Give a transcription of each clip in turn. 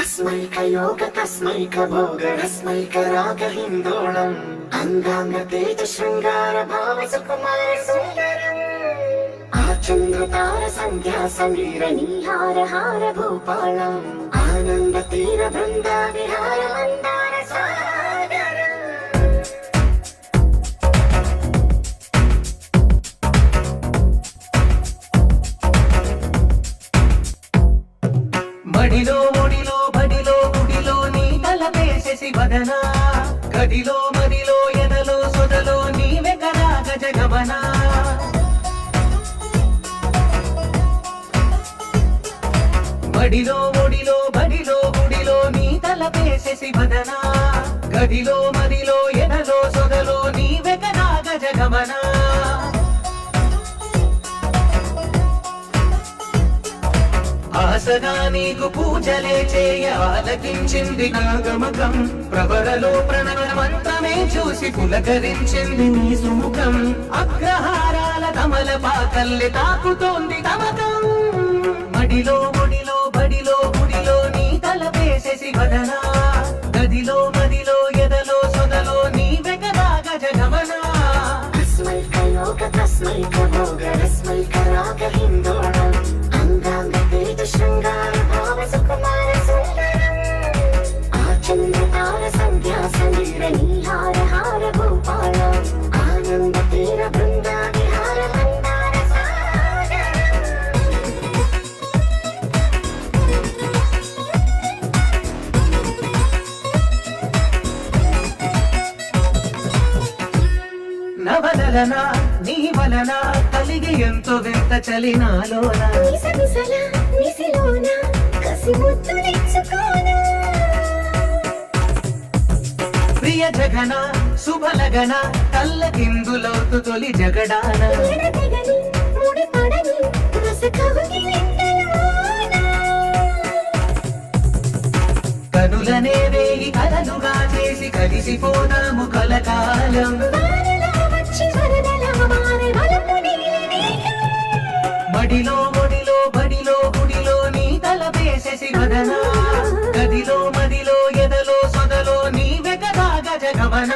तस्मैकयोगतस्मैकभोगरस्मैकरागहिन्दोळम् अङ्गाङ्गतेज शृङ्गार भाव सुकुमार सुन्दरम् आचन्द्रतार सन्ध्या समीर नीहार हार भूपालम् आनन्द तीर बृन्दा विहार मन्दार सागरम् మడిలో ఒడిలో బడిలో గుడిలో నీ తలపేసేసి వదన గదిలో మదిలో ఎదలో సొదలో నీవే కదా గజగమన మడిలో ఒడిలో బడిలో గుడిలో నీ తలపేసేసి వదన గదిలో మదిలో ఎదలో సొదలో నీవే కదా గజగమన ఆసగా నీకు పూజలే చేయ ఆలకించింది నాగమకం ప్రవరలో ప్రణవ మంత్రమే చూసి పులకరించింది నీ సుముఖం అగ్రహారాల కమల పాకల్లి తాకుతోంది తమకం మడిలో ఒడిలో బడిలో గుడిలో నీ తలపేసేసి వదన గదిలో మదిలో ఎదలో సొదలో నీవే కదా గజగమన तस्मैकयोगतस्मैकभोगरस्मैकरागहिन्दोळम् अङ्गाङ्गतेज शृङ्गार भाव सुकुमार सुन्दरम् आचन्द्रतार सन्ध्या समीर नीहार हार भूपालम् आनन्द तीर बृन्दा विहार मन्दार నవలన నీ వలన కలిగి ఎంతో వింత చలినాలోన ప్రియ జగన శుభలగన కళ్ళ కిందులవుతు తొలి జగడాన కనులనే వేయి కలలుగా చేసి కలిసిపోదాము కలకాలం మడిలో ఒడిలో బడిలో గుడిలో నీ తలపేసేసి వదన గదిలో మదిలో ఎదలో సొదలో నీవే కదా గజగమన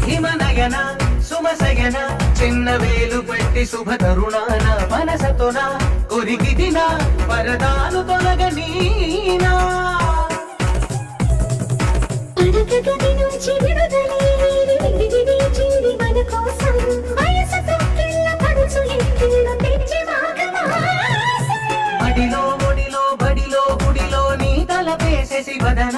హిమనయన సుమసయన చిన్న వేలు పెట్టి శుభ తరుణాన మనసతోన కొరికి దిన వరదాలు తొలగనీనా మడిలో ఒడిలో బడిలో గుడిలో నీ తలపేసేసి వదన